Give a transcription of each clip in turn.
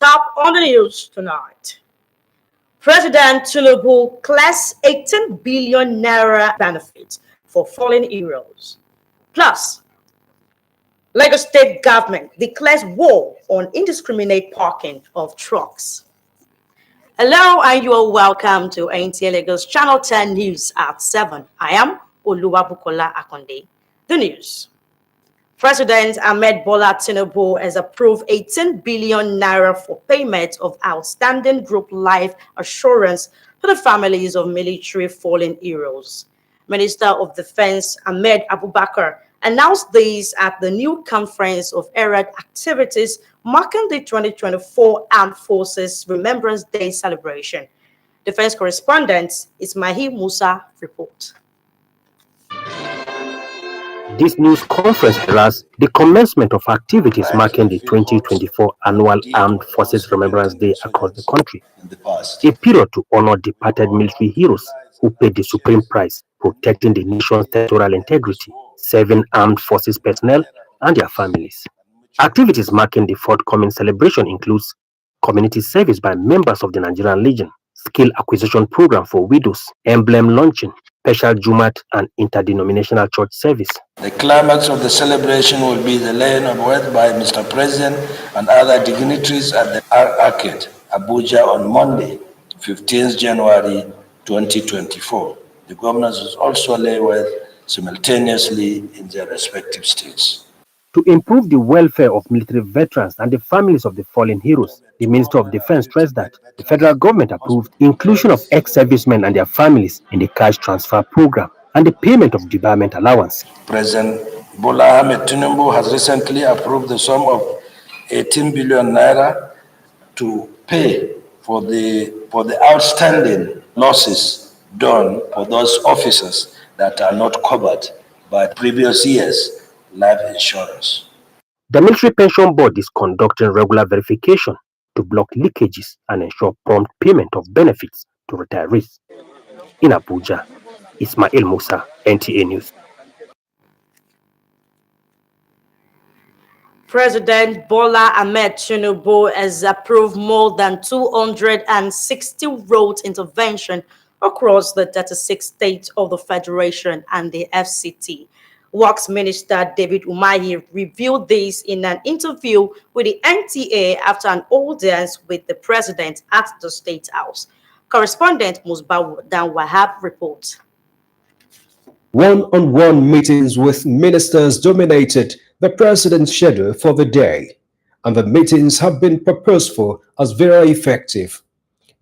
Top on the news tonight. President Tinubu claims 18 billion naira benefit for fallen heroes. Plus, Lagos state government declares war on indiscriminate parking of trucks. Hello and you are welcome to Nta Lagos Channel 10 News at 7. I am Oluwabukola Akonde. The news. President Ahmed Bola Tinubu has approved 18 billion naira for payment of outstanding group life assurance to the families of military fallen heroes. Minister of Defense Ahmed Abubakar announced this at the new Conference of Errad Activities marking the 2024 Armed Forces Remembrance Day celebration. Defense correspondent Ismail Musa reports. This news conference heralds the commencement of activities marking the 2024 Annual Armed Forces Remembrance Day across the country, a period to honor departed military heroes who paid the supreme price protecting the nation's territorial integrity, serving armed forces personnel and their families. Activities marking the forthcoming celebration includes community service by members of the Nigerian Legion, skill acquisition program for widows, emblem launching, special Jumat and interdenominational church service. The climax of the celebration will be the laying of words by Mr. President and other dignitaries at the Arcade, Abuja on Monday, 15th January 2024. The governors will also lay words simultaneously in their respective states. To improve the welfare of military veterans and the families of the fallen heroes, the Minister of Defense stressed that the federal government approved inclusion of ex-servicemen and their families in the cash transfer program and the payment of debarment allowance. President Bola Ahmed Tinubu has recently approved the sum of 18 billion naira to pay for the outstanding losses done for those officers that are not covered by previous years' life insurance. The Military Pension Board is conducting regular verification to block leakages and ensure prompt payment of benefits to retirees. In Abuja, Ismail Musa, NTA News. President Bola Ahmed Tinubu has approved more than 260 road intervention across the 36 states of the Federation and the FCT. Works Minister David Umahi revealed this in an interview with the NTA after an audience with the president at the State House. Correspondent Musbahu Dan Wahab reports. One-on-one meetings with ministers dominated the president's schedule for the day, and the meetings have been purposeful as very effective.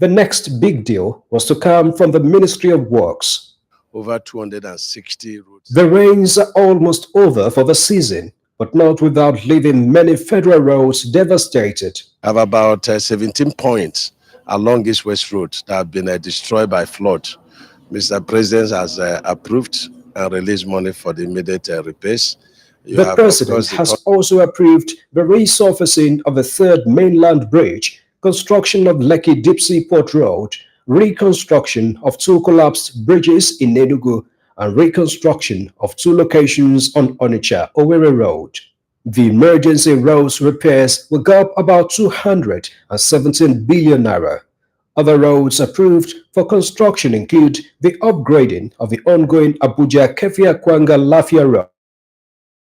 The next big deal was to come from the Ministry of Works. Over 260 roads. The rains are almost over for the season, but not without leaving many federal roads devastated. I have about 17 points along this West Road that have been destroyed by flood. Mr. President has approved and released money for the immediate repairs. The president has also approved the resurfacing of the third mainland bridge, construction of Lekki Deep Sea Port Road, reconstruction of 2 collapsed bridges in Enugu, and reconstruction of 2 locations on Onitsha-Owerri Road. The emergency roads repairs will go up about 217 billion naira. Other roads approved for construction include the upgrading of the ongoing Abuja-Kefia-Kwanga-Lafia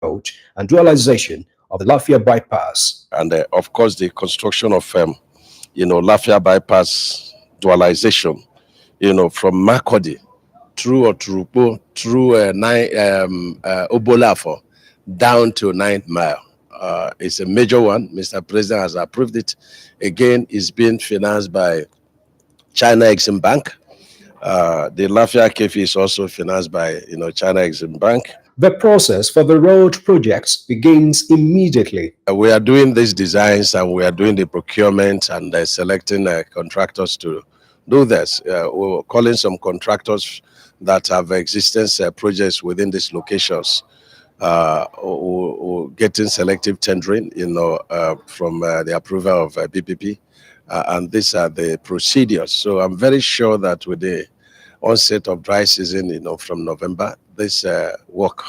Road and dualization of the Lafia bypass. And of course, the construction of Lafia bypass dualization, from Makodi through Oturupo, through Obolafo, down to 9th Mile. It's a major one. Mr. President has approved it. Again, it's being financed by China Exim Bank. The Lafia Kefi is also financed by China Exim Bank. The process for the road projects begins immediately. We are doing these designs and we are doing the procurement and selecting contractors to do this. We're calling some contractors that have existence projects within these locations. Getting selective tendering, from the approval of BPP, and these are the procedures. So I'm very sure that with the onset of dry season, from November, this work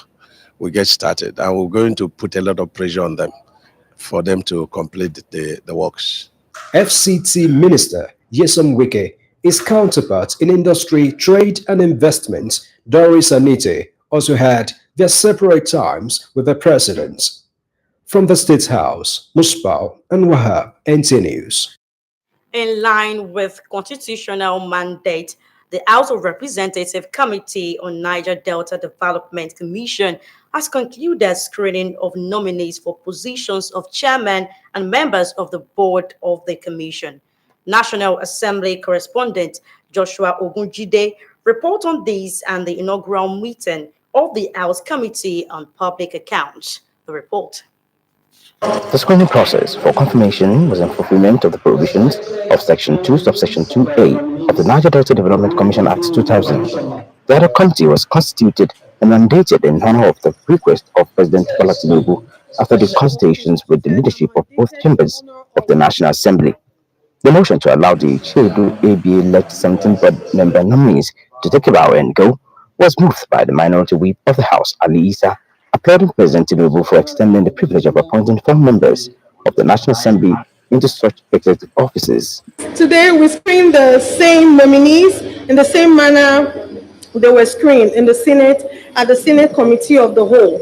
will get started, and we're going to put a lot of pressure on them for them to complete the works. FCT Minister Nyesom Wike, his counterpart in industry, trade and investment, Doris Anite, also had their separate times with the presidents. From the State House, Musbau and Wahab, NT News. In line with constitutional mandate, the House of Representatives Committee on Niger Delta Development Commission has concluded screening of nominees for positions of chairman and members of the board of the commission. National Assembly correspondent Joshua Ogunjide report on this and the inaugural meeting of the House Committee on Public Accounts. The report. The screening process for confirmation was in fulfillment of the provisions of Section 2, Subsection 2A of the Niger Delta Development Commission Act 2000. The other committee was constituted and mandated in honor of the request of President Bola Tinubu after the consultations with the leadership of both chambers of the National Assembly. The motion to allow the Chirudu ABA-led 17 board member nominees to take a bow and go was moved by the minority whip of the House, Ali Issa, applauding President Tinubu for extending the privilege of appointing 4 members of the National Assembly into such executive offices. Today, we screen the same nominees in the same manner they were screened in the Senate at the Senate Committee of the Whole.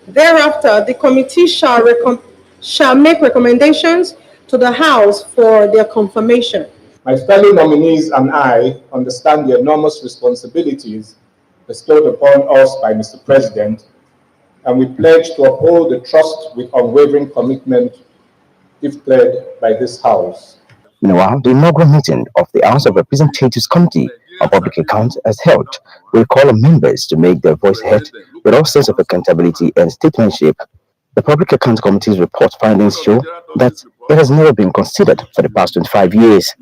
Thereafter, the committee shall make recommendations to the House for their confirmation. My fellow nominees and I understand the enormous responsibilities bestowed upon us by Mr. President, and we pledge to uphold the trust with unwavering commitment if led by this House. Meanwhile, the inaugural meeting of the House of Representatives Committee on Public Accounts has held will call on members to make their voice heard with all sense of accountability and statesmanship. The Public Accounts Committee's report findings show that it has never been considered for the past 25 years.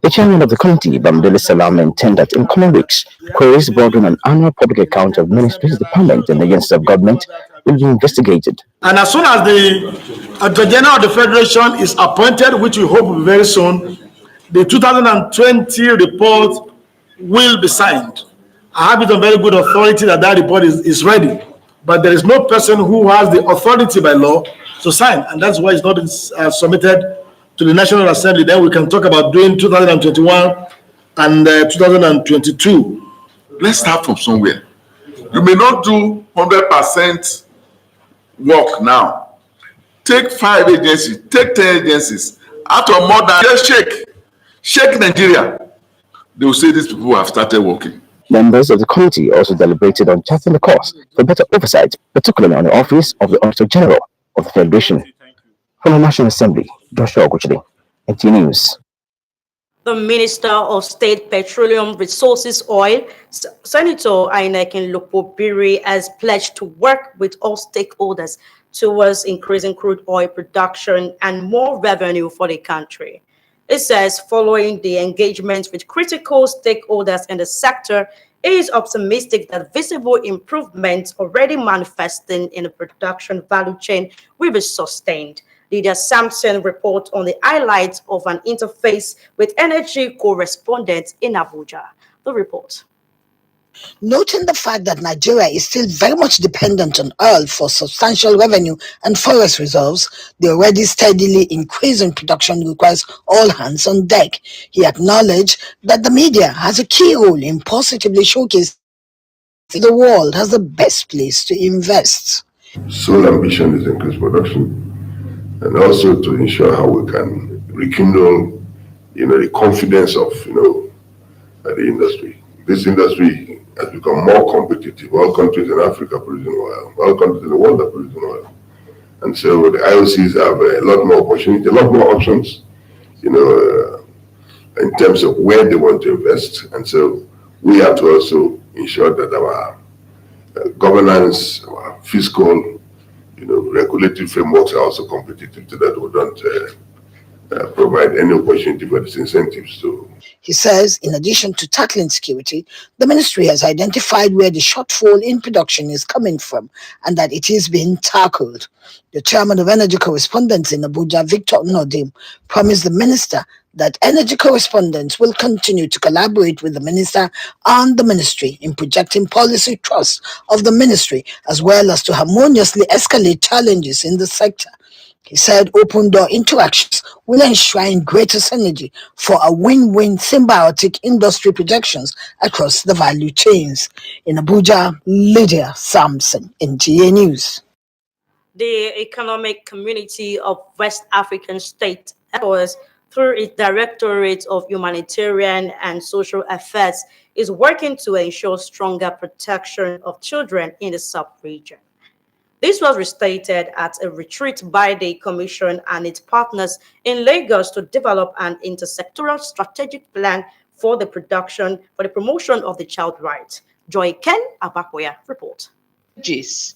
The chairman of the committee, Bamdele Salam, maintained that in coming weeks, queries bordering on annual public account of ministries, departments, and agencies of government will be investigated. And as soon as the Attorney General of the Federation is appointed, which we hope will be very soon, the 2020 report will be signed. I have it on very good authority that that report is ready, but there is no person who has the authority by law to sign, and that's why it's not submitted to the National Assembly. Then we can talk about doing 2021 and 2022. Let's start from somewhere. You may not do 100% work now. Take 5 agencies, take 10 agencies. Out of more than, just shake Nigeria. They will say these people have started working. Members of the committee also deliberated on charting the course for better oversight, particularly on the office of the Auditor General of the Federation. From the National Assembly, Joshua Oguchide, NT News. The Minister of State Petroleum Resources Oil, Senator Ainekin Lopobiri, has pledged to work with all stakeholders towards increasing crude oil production and more revenue for the country. It says following the engagement with critical stakeholders in the sector, it is optimistic that visible improvements already manifesting in the production value chain will be sustained. Lydia Sampson reports on the highlights of an interface with energy correspondents in Abuja. The report. Noting the fact that Nigeria is still very much dependent on oil for substantial revenue and forest reserves, the already steadily increasing production requires all hands on deck. He acknowledged that the media has a key role in positively showcasing the world has the best place to invest. Sole ambition is increase production, and also to ensure how we can rekindle, the confidence of, the industry. This industry has become more competitive. All countries in Africa producing oil, all countries in the world are producing oil. And so the IOCs have a lot more opportunity, a lot more options, in terms of where they want to invest. And so we have to also ensure that our governance, our fiscal, regulatory frameworks are also competitive to that. We don't provide any opportunity for disincentives. So He says, in addition to tackling security, the ministry has identified where the shortfall in production is coming from and that it is being tackled. The chairman of Energy Correspondents in Abuja, Victor Nodim, promised the minister that energy correspondents will continue to collaborate with the minister and the ministry in projecting policy thrust of the ministry as well as to harmoniously escalate challenges in the sector. He said open door interactions will enshrine greater synergy for a win-win symbiotic industry projections across the value chains. In Abuja, Lydia Sampson, NTA News. The Economic Community of West African States, ECOWAS, through its Directorate of Humanitarian and Social Affairs, is working to ensure stronger protection of children in the sub-region. This was restated at a retreat by the Commission and its partners in Lagos to develop an intersectoral strategic plan for the promotion of the child rights. Joy Ken Abakoya report.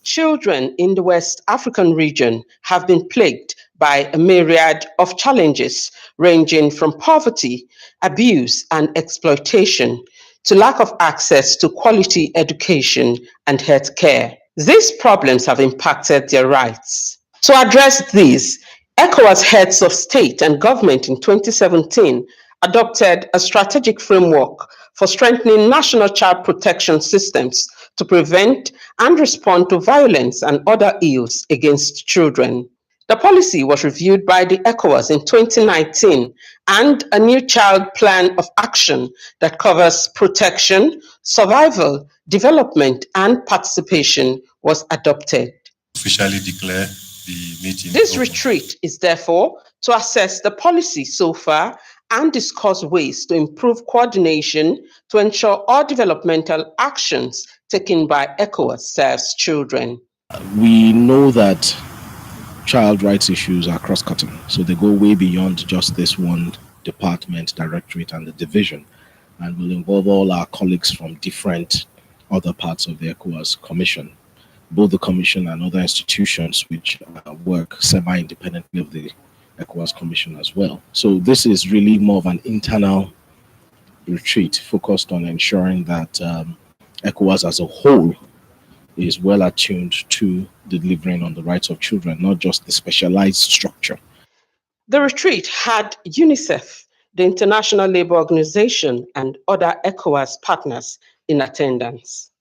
Children in the West African region have been plagued by a myriad of challenges ranging from poverty, abuse, and exploitation to lack of access to quality education and health care. These problems have impacted their rights. To address these, ECOWAS heads of state and government in 2017 adopted a strategic framework for strengthening national child protection systems to prevent and respond to violence and other ills against children. The policy was reviewed by the ECOWAS in 2019, and a new child plan of action that covers protection, survival, development, and participation was adopted. Officially declare the meeting. This retreat is therefore to assess the policy so far and discuss ways to improve coordination to ensure all developmental actions taken by ECOWAS serves children. We know that child rights issues are cross-cutting, so they go way beyond just this one department, directorate, and the division, and will involve all our colleagues from different other parts of the ECOWAS Commission, both the Commission and other institutions which work semi-independently of the ECOWAS Commission as well. So this is really more of an internal retreat focused on ensuring that ECOWAS as a whole is well attuned to delivering on the rights of children, not just the specialized structure. The retreat had UNICEF, the International Labour Organization, and other ECOWAS partners in attendance.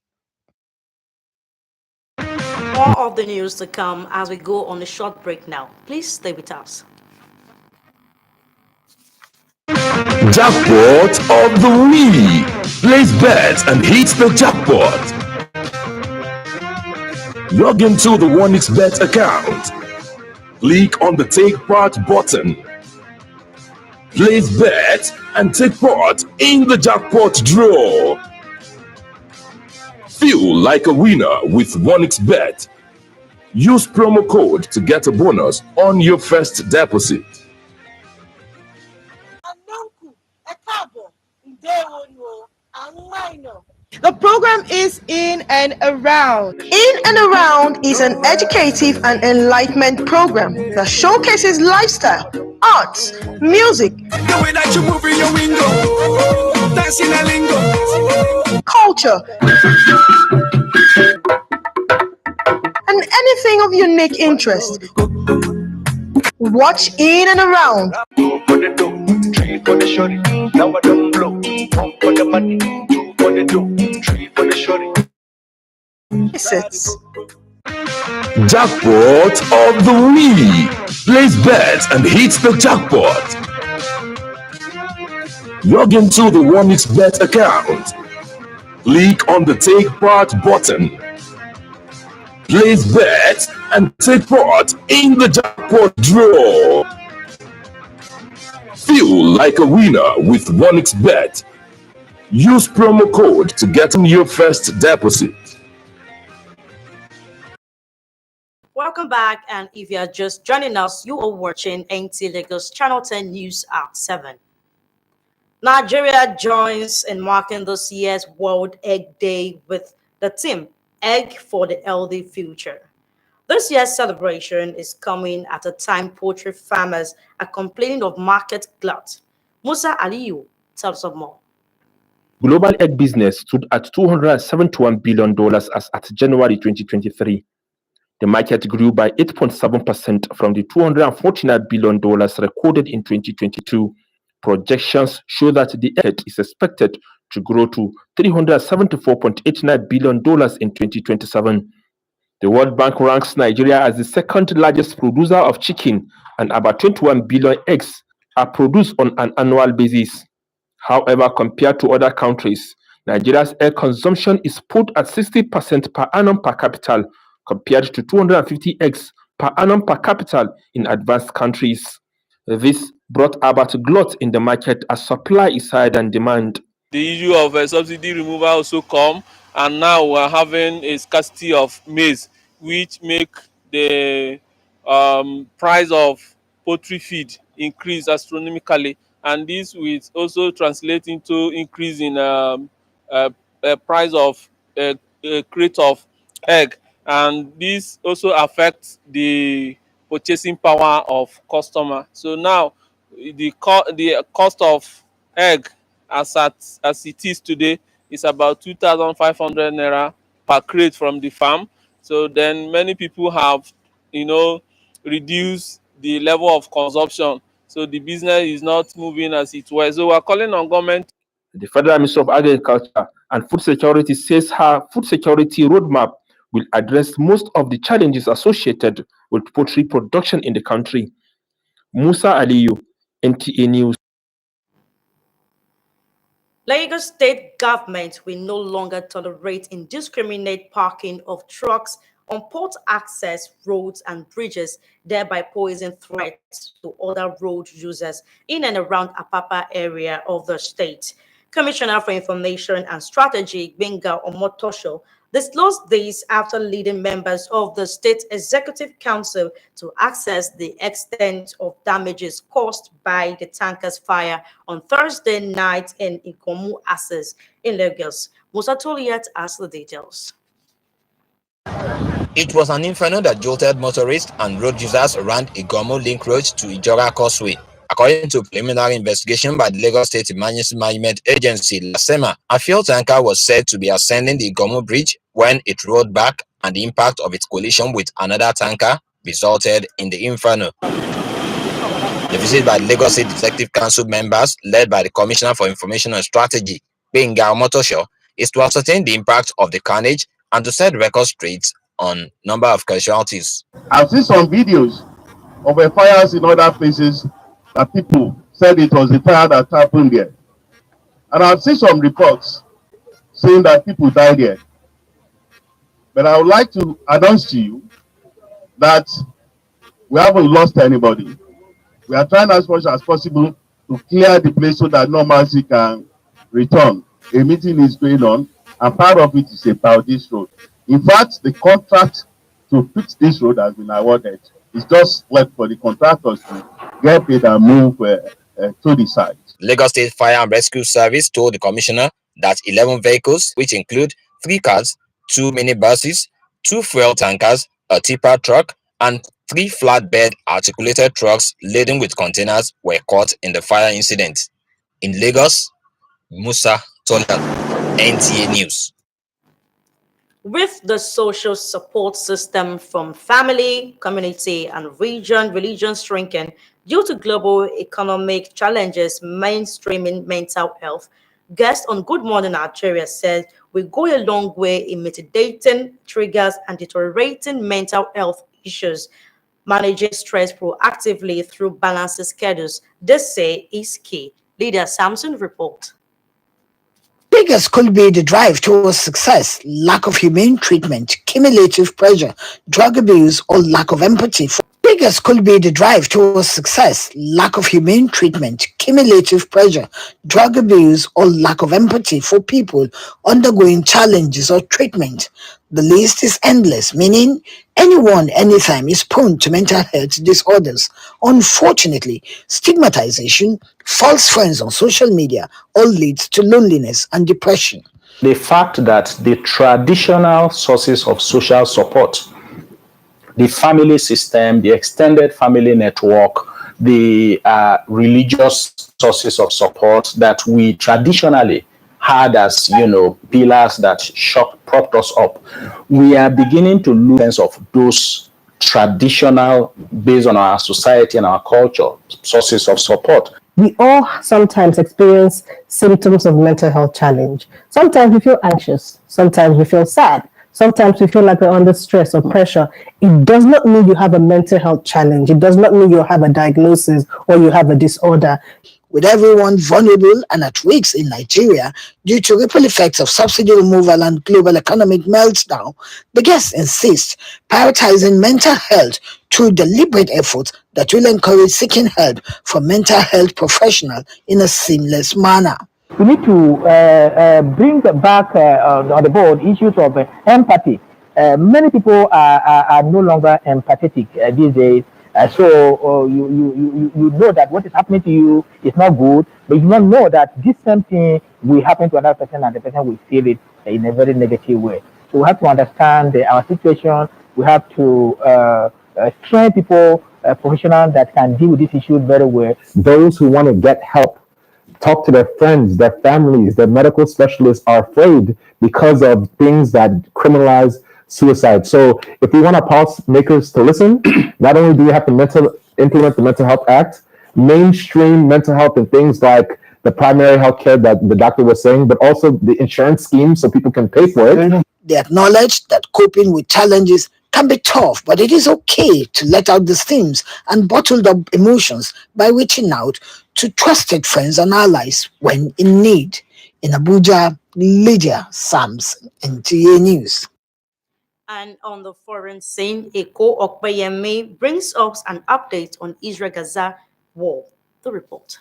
More of the news to come as we go on a short break now. Please stay with us. Jackpot of the week. Place bets and hit the jackpot. Log into the OneXBet account. Click on the Take Part button. Place bet and take part in the jackpot draw. Feel like a winner with OneXBet. Use promo code to get a bonus on your first deposit. The program is In and Around. In and Around is an educative and enlightenment program that showcases lifestyle, arts, music, culture, and anything of unique interest. Watch In and Around. Jackpot of the week. Place bets and hit the jackpot. Log into the OneXBet account. Click on the Take Part button. Place bet and take part in the jackpot draw. Feel like a winner with OneXBet. Use promo code to get your first deposit. Welcome back, and if you are just joining us, you are watching NT Lagos Channel 10 News at 7. Nigeria joins in marking this year's World Egg Day with the theme egg for the healthy future. This year's celebration is coming at a time poultry farmers are complaining of market glut. Musa Aliyu tells us more. Global egg business stood at $271 billion as at January 2023. The market grew by 8.7% from the $249 billion recorded in 2022. Projections show that the market is expected to grow to $374.89 billion in 2027. The World Bank ranks Nigeria as the second largest producer of chicken, and about 21 billion eggs are produced on an annual basis. However, compared to other countries, Nigeria's egg consumption is put at 60% per annum per capita, compared to 250 eggs per annum per capita in advanced countries. This brought about glut in the market as supply is higher than demand. The issue of subsidy removal also come, and now we are having a scarcity of maize, which make the price of poultry feed increase astronomically, and this will also translate into increase in price of crate of egg, and this also affects the purchasing power of customer. So now the cost of egg as it is today is about 2,500 naira per crate from the farm. So then many people have, reduced the level of consumption. So the business is not moving as it was. So we're calling on government. The Federal Ministry of Agriculture and Food Security says her food security roadmap will address most of the challenges associated with poultry production in the country. Musa Aliyu, NTA News. Lagos state government will no longer tolerate indiscriminate parking of trucks on port access roads and bridges, thereby posing threats to other road users in and around Apapa area of the state. Commissioner for Information and Strategy, Benga Omotosho, disclosed this after leading members of the State Executive Council to assess the extent of damages caused by the tanker's fire on Thursday night in Ikomu Access in Lagos. Musa Toliat has the details. It was an inferno that jolted motorists and road users around Igomo Link Road to Ijora Causeway. According to preliminary investigation by the Lagos State Emergency Management Agency, LASEMA, a fuel tanker was said to be ascending the Igomo Bridge when it rolled back, and the impact of its collision with another tanker resulted in the inferno. The visit by the Lagos State Executive Council members, led by the Commissioner for Information and Strategy, Benga Omotosho, is to ascertain the impact of the carnage and to set record straight on number of casualties. I've seen some videos of fires in other places that people said it was the fire that happened there. And I've seen some reports saying that people died there. But I would like to announce to you that we haven't lost anybody. We are trying as much as possible to clear the place so that normalcy can return. A meeting is going on, and part of it is about this road. In fact, the contract to fix this road has been awarded. It's just left for the contractors to get paid and move to the site. Lagos State Fire and Rescue Service told the commissioner that 11 vehicles, which include 3 cars, 2 minibuses, 2 fuel tankers, a tipper truck, and 3 flatbed articulated trucks laden with containers, were caught in the fire incident. In Lagos, Musa Tola, NTA News. With the social support system from family, community, and religion shrinking due to global economic challenges mainstreaming mental health, guests on Good Morning Nigeria said we go a long way in mitigating triggers and deteriorating mental health issues. Managing stress proactively through balanced schedules, they say, is key. Lydia Samson report. Triggers could be the drive towards success, lack of humane treatment, cumulative pressure, drug abuse, or lack of empathy. Triggers could be the drive towards success, lack of humane treatment, cumulative pressure, drug abuse, or lack of empathy for people undergoing challenges or treatment. The list is endless, meaning anyone, anytime is prone to mental health disorders. Unfortunately, stigmatization, false friends on social media all leads to loneliness and depression. the fact that the traditional sources of social support, the family system, the extended family network, the religious sources of support that we traditionally had as, pillars that propped us up, we are beginning to lose sense of those traditional, based on our society and our culture, sources of support. We all sometimes experience symptoms of mental health challenge. Sometimes we feel anxious, sometimes we feel sad, sometimes we feel like we're under stress or pressure. It does not mean you have a mental health challenge. It does not mean you have a diagnosis or you have a disorder. With everyone vulnerable and at risk in Nigeria due to ripple effects of subsidy removal and global economic meltdown, the guests insist prioritizing mental health through deliberate efforts that will encourage seeking help from mental health professionals in a seamless manner. We need to bring back on the board issues of empathy. Many people are no longer empathetic these days. So you know that what is happening to you is not good, but you do not know that this same thing will happen to another person and the person will feel it in a very negative way. So we have to understand our situation. We have to train people, professionals that can deal with this issue very well. Those who want to get help talk to their friends, their families, their medical specialists are afraid because of things that criminalize suicide. So if we want our policymakers to listen, not only do we have to implement the Mental Health Act, mainstream mental health and things like the primary health care that the doctor was saying, but also the insurance scheme so people can pay for it. They acknowledge that coping with challenges can be tough, but it is okay to let out the steams and bottled up emotions by reaching out to trusted friends and allies when in need. In Abuja, Lydia Sams, NTA News. And on the foreign scene, Eko Okpeyemi brings us an update on Israel-Gaza war. The report.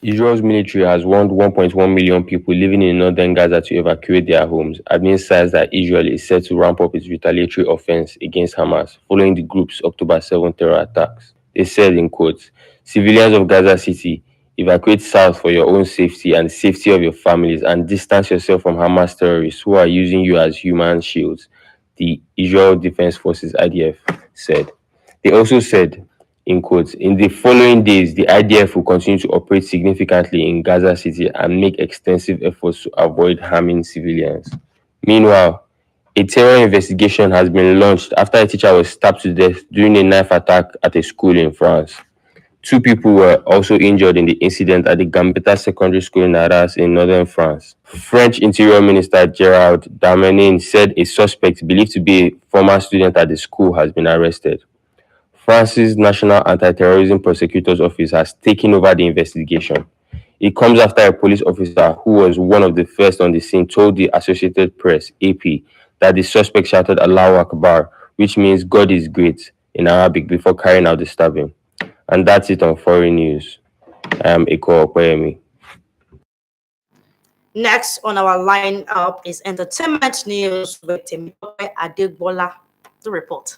Israel's military has warned 1.1 million people living in northern Gaza to evacuate their homes, amid signs that Israel is set to ramp up its retaliatory offense against Hamas following the group's October 7 terror attacks. They said, in quotes, "Civilians of Gaza City, evacuate south for your own safety and the safety of your families and distance yourself from Hamas terrorists who are using you as human shields," the Israel Defense Forces IDF said. They also said, in quotes, "In the following days, the IDF will continue to operate significantly in Gaza City and make extensive efforts to avoid harming civilians." Meanwhile, a terror investigation has been launched after a teacher was stabbed to death during a knife attack at a school in France. 2 people were also injured in the incident at the Gambetta Secondary School in Arras in northern France. French Interior Minister Gerald Darmanin said a suspect believed to be a former student at the school has been arrested. France's National Anti-Terrorism Prosecutor's Office has taken over the investigation. It comes after a police officer who was one of the first on the scene told the Associated Press, AP, that the suspect shouted Allahu Akbar, which means God is great in Arabic, before carrying out the stabbing. And that's it on foreign news. I am Eko Okweyemi. Next on our lineup is entertainment news with Temitope Adegbola. The report.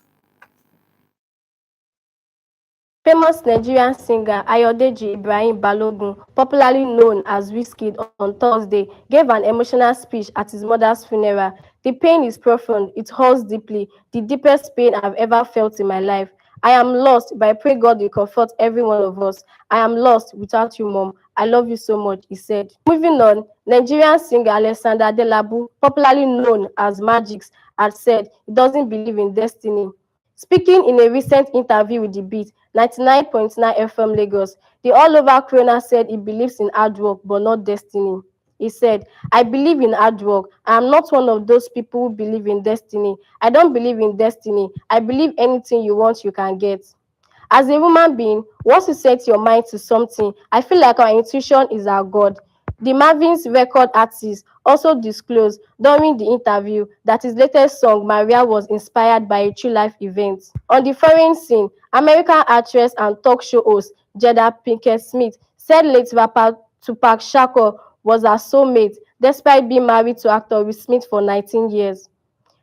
Famous Nigerian singer Ayodeji Ibrahim Balogun, popularly known as Wizkid, on Thursday gave an emotional speech at his mother's funeral. "The pain is profound. It hurts deeply. The deepest pain I've ever felt in my life. I am lost, but I pray God will comfort every one of us. I am lost without you, Mom. I love you so much," he said. Moving on, Nigerian singer Alexander Adelabu, popularly known as Magix, had said he doesn't believe in destiny. Speaking in a recent interview with The Beat, 99.9 FM Lagos, the all-over crooner said he believes in hard work but not destiny. He said, "I believe in hard work. I am not one of those people who believe in destiny. I don't believe in destiny. I believe anything you want, you can get." As a human being, once you set your mind to something, I feel like our intuition is our God. The Marvin's record artist also disclosed during the interview that his latest song, Maria, was inspired by a true-life event. On the foreign scene, American actress and talk show host Jada Pinkett Smith said late rapper Tupac Shakur was her soulmate, despite being married to actor Will Smith for 19 years.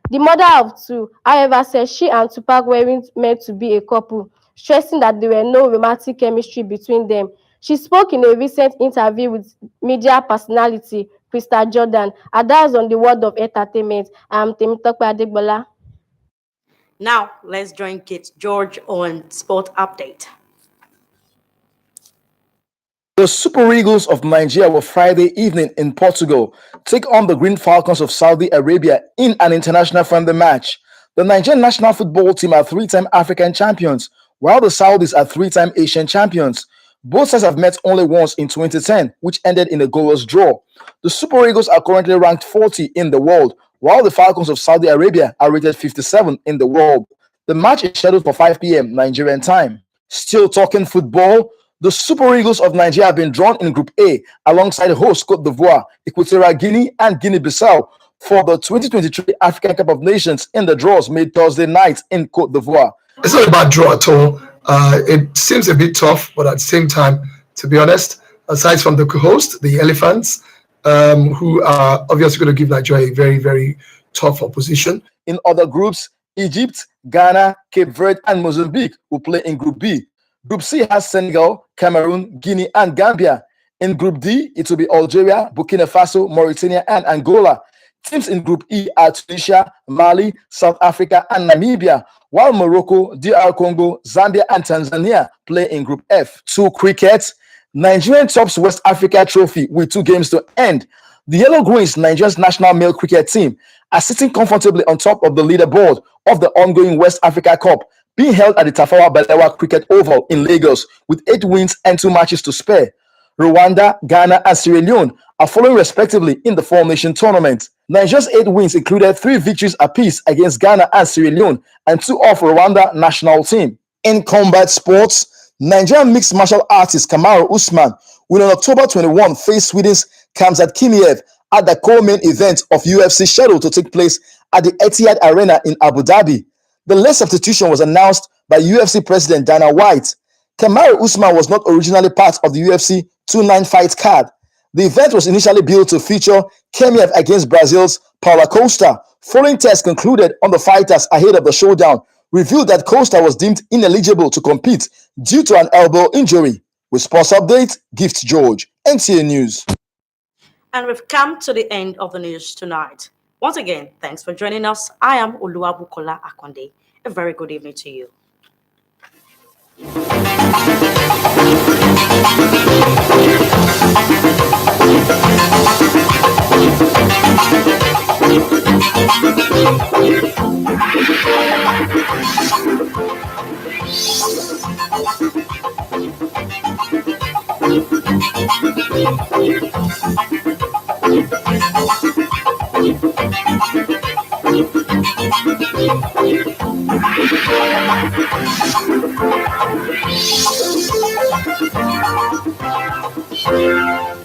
The mother of 2, however, said she and Tupac weren't meant to be a couple, stressing that there were no romantic chemistry between them. She spoke in a recent interview with media personality Krista Jordan, and that's on the world of entertainment. I'm Temitope Adegbola. Now, let's join Kate George on Sport Update. The Super Eagles of Nigeria will Friday evening in Portugal take on the Green Falcons of Saudi Arabia in an international friendly match. The Nigerian national football team are three-time African champions, while the Saudis are three-time Asian champions. Both sides have met only once in 2010, which ended in a goalless draw. The Super Eagles are currently ranked 40 in the world, while the Falcons of Saudi Arabia are rated 57 in the world. The match is scheduled for 5 p.m. Nigerian time. Still talking football, the Super Eagles of Nigeria have been drawn in Group A alongside host Cote d'Ivoire, Equatorial Guinea, and Guinea-Bissau for the 2023 African Cup of Nations in the draws made Thursday night in Cote d'Ivoire. It's not a bad draw at all. It seems a bit tough, but at the same time, to be honest, aside from the host, the Elephants, who are obviously going to give Nigeria a very, very tough opposition. In other groups, Egypt, Ghana, Cape Verde, and Mozambique will play in Group B. Group C has Senegal, Cameroon, Guinea, and Gambia. In Group D, it will be Algeria, Burkina Faso, Mauritania, and Angola. Teams in Group E are Tunisia, Mali, South Africa, and Namibia, while Morocco, DR Congo, Zambia, and Tanzania play in Group F. To cricket, Nigerian tops West Africa trophy with 2 games to end. The Yellow Greens, Nigeria's national male cricket team, are sitting comfortably on top of the leaderboard of the ongoing West Africa Cup, being held at the Tafawa Balewa Cricket Oval in Lagos with 8 wins and 2 matches to spare. Rwanda, Ghana, and Sierra Leone are following respectively in the Four-Nation tournament. Nigeria's 8 wins included 3 victories apiece against Ghana and Sierra Leone and 2 off Rwanda national team. In combat sports, Nigerian mixed martial artist Kamaru Usman will on October 21 face Sweden's Khamzat Chimaev at the co-main event of UFC scheduled to take place at the Etihad Arena in Abu Dhabi. The late substitution was announced by UFC President Dana White. Kamaru Usman was not originally part of the UFC 295 card. The event was initially billed to feature Chimaev against Brazil's Paula Costa. Following tests concluded on the fighters ahead of the showdown revealed that Costa was deemed ineligible to compete due to an elbow injury. With Sports Update, Gift George, NTA News. And we've come to the end of the news tonight. Once again, thanks for joining us. I am Oluwabukola Akonde. A very good evening to you. Thank you.